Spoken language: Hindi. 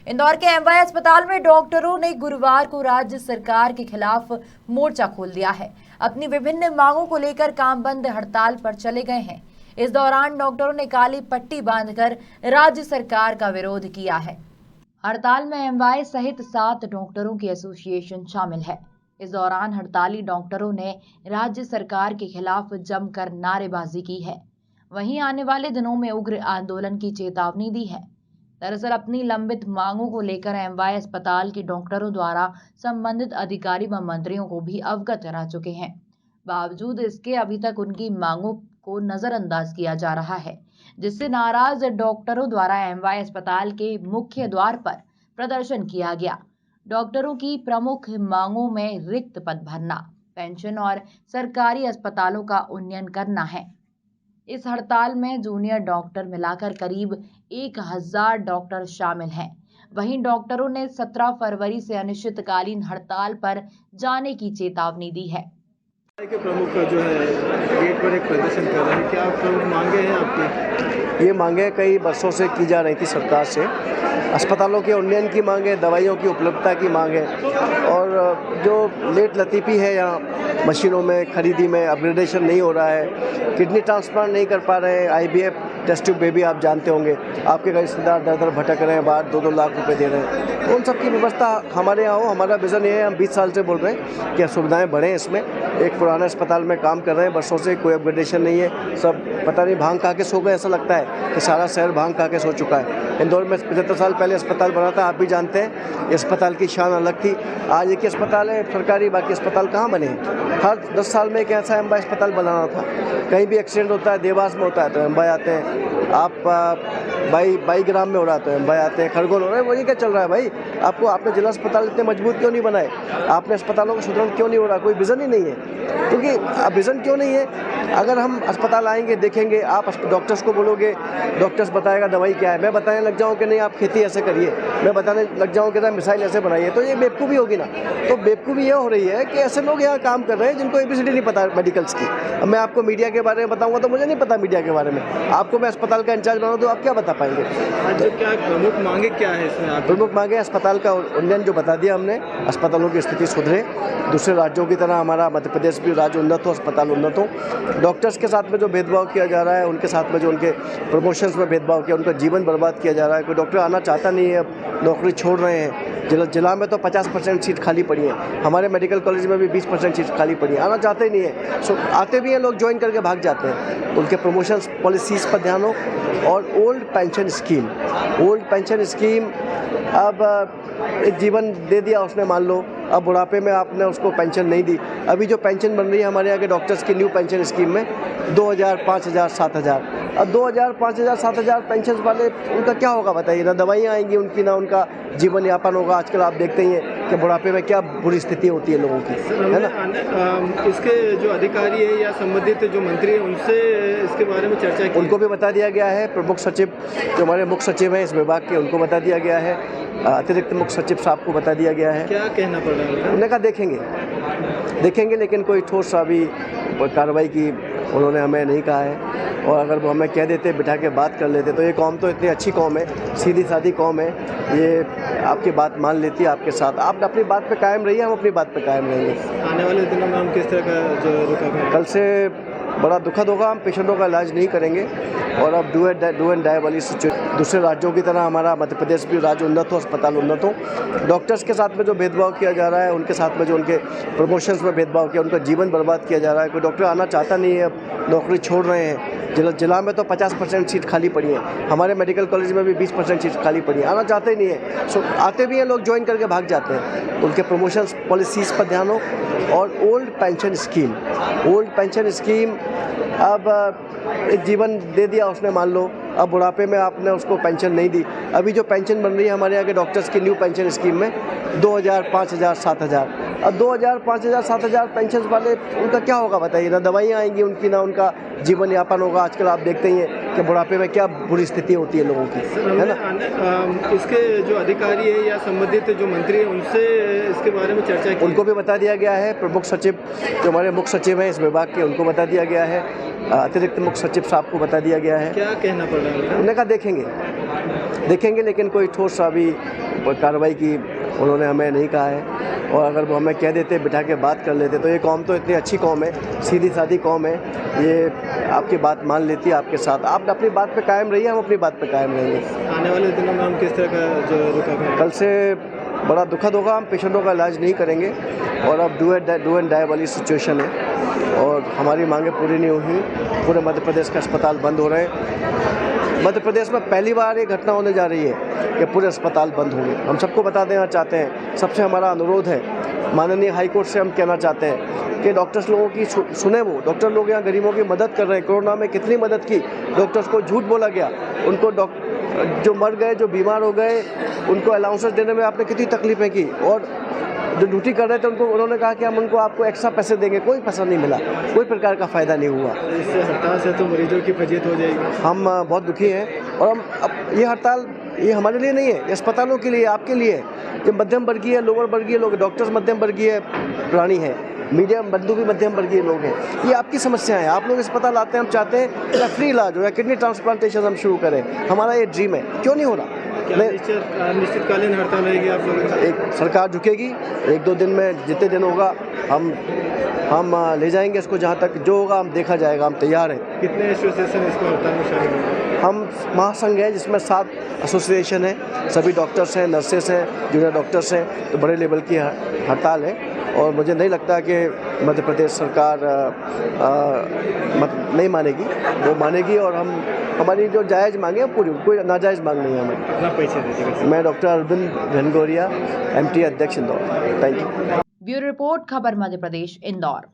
इंदौर के एमवाई अस्पताल में डॉक्टरों ने गुरुवार को राज्य सरकार के खिलाफ मोर्चा खोल दिया है। अपनी विभिन्न मांगों को लेकर काम बंद हड़ताल पर चले गए हैं। इस दौरान डॉक्टरों ने काली पट्टी बांधकर राज्य सरकार का विरोध किया है। हड़ताल में एमवाई सहित 7 डॉक्टरों की एसोसिएशन शामिल है। इस दौरान हड़ताली डॉक्टरों ने राज्य सरकार के खिलाफ जमकर नारेबाजी की है। वहीं आने वाले दिनों में उग्र आंदोलन की चेतावनी दी है। दरअसल अपनी लंबित मांगों को लेकर एमवाई अस्पताल के डॉक्टरों द्वारा संबंधित अधिकारी व मंत्रियों को भी अवगत करा चुके हैं। बावजूद इसके अभी तक उनकी मांगों को नजरअंदाज किया जा रहा है, जिससे नाराज डॉक्टरों द्वारा एमवाई अस्पताल के मुख्य द्वार पर प्रदर्शन किया गया। डॉक्टरों की प्रमुख मांगों में रिक्त पद भरना, पेंशन और सरकारी अस्पतालों का उन्नयन करना है। इस हड़ताल में जूनियर डॉक्टर मिलाकर करीब 1000 डॉक्टर शामिल हैं। वहीं डॉक्टरों ने 17 फरवरी से अनिश्चितकालीन हड़ताल पर जाने की चेतावनी दी है। के प्रमुख जो है गेट पर एक प्रदर्शन कर रहे हैं, क्या प्रमुख मांगे हैं आपकी? ये मांगे कई वर्षों से की जा रही थी सरकार से। अस्पतालों के उन्नयन की मांग है, दवाइयों की उपलब्धता की मांग है और जो लेट लतीफ़ी है यहाँ मशीनों में खरीदी में अपग्रेडेशन नहीं हो रहा है, किडनी ट्रांसप्लांट नहीं कर पा रहे हैं, IVF टेस्ट ट्यूब बेबी आप जानते होंगे, आपके रिश्तेदार दर दर भटक रहे हैं, बाहर 2-2 लाख रुपए दे रहे हैं। तो उन सब की व्यवस्था हमारे यहाँ हो। हमारा विज़न ये है, हम 20 साल से बोल रहे हैं कि सुविधाएँ बढ़ें। इसमें एक पुराने अस्पताल में काम कर रहे हैं, वर्षों से कोई अपग्रेडेशन नहीं है। सब पता नहीं भांग खा के सो गए, ऐसा लगता है कि सारा शहर भांग खा के सो चुका है। इंदौर में 75 साल पहले अस्पताल बना था, आप भी जानते हैं। अस्पताल की शान अलग थी। आज एक ही अस्पताल है सरकारी, बाकी अस्पताल कहाँ बने हैं? हर 10 साल में एक ऐसा एमवाई अस्पताल बनाना था। कहीं भी एक्सीडेंट होता है, देवास में होता है तो एमवाई आते हैं, आप बाई ग्राम में हो रहा तो एमवाई आते हैं, खरगोन हो रहा है। वही क्या चल रहा है भाई? आपने जिला अस्पताल इतने मजबूत क्यों नहीं बनाए? आपने अस्पतालों का सुधार क्यों नहीं हो रहा? कोई विज़न ही नहीं है। क्योंकि अब विज़न क्यों नहीं है? अगर हम अस्पताल आएंगे, देखेंगे, आप डॉक्टर्स को बोलोगे, डॉक्टर्स बताएगा दवाई क्या है, मैं बताने लग जाऊँ कि नहीं आप खेती ऐसे करिए, मैं बताने लग जाऊँ कि मिसाइल ऐसे बनाइए, तो ये बेवकूफ़ी होगी ना। तो बेवकूफ़ी ये हो रही है कि ऐसे लोग यहाँ काम कर रहे हैं जिनको ABCD नहीं पता मेडिकल्स की। अब मैं आपको मीडिया के बारे में बताऊँगा तो मुझे नहीं पता मीडिया के बारे में। आपको मैं अस्पताल का इंचार्ज बनाऊँ तो आप क्या बता पाएंगे? तो क्या प्रमुख मांगे क्या है इसमें? प्रमुख मांगे अस्पताल का उन्नयन जो बता दिया हमने, अस्पतालों की स्थिति सुधरे, दूसरे राज्यों की तरह हमारा मध्य प्रदेश भी राज्य उन्नत हो, अस्पताल उन्नत हो। डॉक्टर्स के साथ में जो भेदभाव किया जा रहा है, उनके साथ में जो उनके प्रमोशंस में भेदभाव किया, उनका जीवन बर्बाद किया जा रहा है। कोई डॉक्टर आना चाहता नहीं है, नौकरी छोड़ रहे हैं। जिला में तो 50% सीट खाली पड़ी है, हमारे मेडिकल कॉलेज में भी 20% सीट खाली पड़ी है। आना चाहते ही नहीं है। सो आते भी हैं लोग, ज्वाइन करके भाग जाते हैं। उनके प्रमोशंस पॉलिसीज़ पर ध्यान हो। और ओल्ड पेंशन स्कीम अब एक जीवन दे दिया उसने, मान लो अब बुढ़ापे में आपने उसको पेंशन नहीं दी। अभी जो पेंशन बन रही है हमारे यहाँ के डॉक्टर्स की न्यू पेंशन स्कीम में 2000, 5000, 7000। अब 2000, 5000, 7000 पेंशन वाले उनका क्या होगा बताइए? ना दवाइयाँ आएंगी उनकी, ना उनका जीवन यापन होगा। आजकल आप देखते ही हैं कि बुढ़ापे में क्या बुरी स्थिति होती है लोगों की, है ना। इसके जो अधिकारी है या संबंधित जो मंत्री है उनसे इसके बारे में चर्चा की? उनको भी बता दिया गया है। प्रमुख सचिव जो हमारे मुख्य सचिव हैं इस विभाग के, उनको बता दिया गया है। अतिरिक्त मुख्य सचिव साहब को बता दिया गया है। क्या कहना पड़ रहा है? उन्होंने कहा देखेंगे, लेकिन कोई ठोस अभी कार्रवाई की उन्होंने हमें नहीं कहा है। और अगर वो हमें कह देते, बिठा के बात कर लेते, तो ये कौम तो इतनी अच्छी कौम है, सीधी सादी कौम है, ये आपकी बात मान लेती है आपके साथ। आप अपनी बात पे कायम रहिए, हम अपनी बात पे कायम रहेंगे। आने वाले दिनों में हम किस तरह का जो रुका? कल से बड़ा दुखद होगा, हम पेशेंटों का इलाज नहीं करेंगे और अब डू एंड डाई वाली सिचुएशन। दूसरे राज्यों की तरह हमारा मध्य प्रदेश भी राज्य उन्नत हो, अस्पताल उन्नत हो। डॉक्टर्स के साथ में जो भेदभाव किया जा रहा है, उनके साथ में जो उनके प्रमोशंस में भेदभाव किया, उनका जीवन बर्बाद किया जा रहा है। कोई डॉक्टर आना चाहता नहीं है, नौकरी छोड़ रहे हैं। जिला में तो 50% सीट खाली पड़ी है, हमारे मेडिकल कॉलेज में भी 20% सीट खाली पड़ी है। आना चाहते ही नहीं है। सो आते भी हैं लोग, ज्वाइन करके भाग जाते हैं। उनके प्रमोशंस पॉलिसीज़ पर ध्यान हो। और ओल्ड पेंशन स्कीम अब एक जीवन दे दिया उसने, मान लो अब बुढ़ापे में आपने उसको पेंशन नहीं दी। अभी जो पेंशन बन रही है हमारे यहाँ के डॉक्टर्स की न्यू पेंशन स्कीम में 2000, 5000, 7000। अब 2000, 5000, 7000 पेंशन वाले उनका क्या होगा बताइए। ना दवाइयाँ आएंगी उनकी, ना उनका जीवन यापन होगा। आजकल आप देखते ही हैं कि बुढ़ापे में क्या बुरी स्थिति होती है लोगों की, है ना। इसके जो अधिकारी है या संबंधित जो मंत्री है उनसे इसके बारे में चर्चा की? उनको भी बता दिया गया है। प्रमुख सचिव जो हमारे मुख्य सचिव हैं इस विभाग के, उनको बता दिया गया है। अतिरिक्त मुख्य सचिव साहब को बता दिया गया है। क्या कहना पड़ रहा है उन्होंने कहा देखेंगे, लेकिन कोई ठोस अभी कार्रवाई की उन्होंने हमें नहीं कहा है। और अगर वो हमें कह देते, बिठा के बात कर लेते, तो ये कौम तो इतनी अच्छी कौम है, सीधी सादी कौम है, ये आपकी बात मान लेती है आपके साथ। आप अपनी बात पे कायम रहिए, हम अपनी बात पे कायम रहेंगे। आने वाले दिनों में हम किस तरह का जो रुका है? कल से बड़ा दुखद होगा, हम पेशेंटों का इलाज नहीं करेंगे और अब डू एंड डाई वाली सिचुएशन है और हमारी मांगें पूरी नहीं हुई। पूरे मध्य प्रदेश के अस्पताल बंद हो रहे हैं। मध्य प्रदेश में पहली बार ये घटना होने जा रही है कि पूरे अस्पताल बंद होंगे। हम सबको बता देना चाहते हैं, सबसे हमारा अनुरोध है, माननीय हाई कोर्ट से हम कहना चाहते हैं कि डॉक्टर्स लोगों की सुने। वो डॉक्टर लोग यहाँ गरीबों की मदद कर रहे हैं। कोरोना में कितनी मदद की, डॉक्टर्स को झूठ बोला गया, उनको जो मर गए, जो बीमार हो गए, उनको अलाउंसेस देने में आपने कितनी तकलीफें की। और जो ड्यूटी कर रहे थे उनको उन्होंने कहा कि हम आपको एक्स्ट्रा पैसे देंगे, कोई पैसा नहीं मिला, कोई प्रकार का फ़ायदा नहीं हुआ। इससे हड़ताल से तो मरीजों की फजीयत हो जाएगी। हम बहुत दुखी हैं और हम अब ये हड़ताल ये हमारे लिए नहीं है, ये अस्पतालों के लिए, आपके लिए। ये मध्यम वर्गीय, लोअर वर्गीय लोग, डॉक्टर्स मध्यम वर्गीय प्राणी हैं, मीडियम बंधु भी मध्यम वर्गीय लोग हैं। ये आपकी समस्या है। आप लोग अस्पताल आते हैं, हम चाहते हैं कि फ्री इलाज हो या किडनी ट्रांसप्लांटेशन हम शुरू करें। हमारा ये ड्रीम है, क्यों नहीं हो रहा। निश्चितकालीन हड़ताल रहेगी आप लोगों की? एक सरकार झुकेगी, 1-2 दिन में, जितने दिन होगा हम ले जाएंगे इसको, जहाँ तक जो होगा हम देखा जाएगा। हम तैयार हैं। कितने एसोसिएशन इसको हड़ताल में शामिल होंगे? हम महासंघ है जिसमें 7 एसोसिएशन है, सभी डॉक्टर्स हैं, नर्सेस हैं, जूनियर डॉक्टर्स हैं, तो बड़े लेवल की हड़ताल है। और मुझे नहीं लगता कि मध्य प्रदेश सरकार नहीं मानेगी, वो मानेगी और हमारी जो जायज़ मांगे पूरी, कोई नाजायज़ मांग नहीं है हमें। अपना पैसे दीजिएगा। मैं डॉक्टर अरविंद घनगोरिया, MT अध्यक्ष Indore. Thank you. Bureau report, खबर मध्य प्रदेश, इंदौर।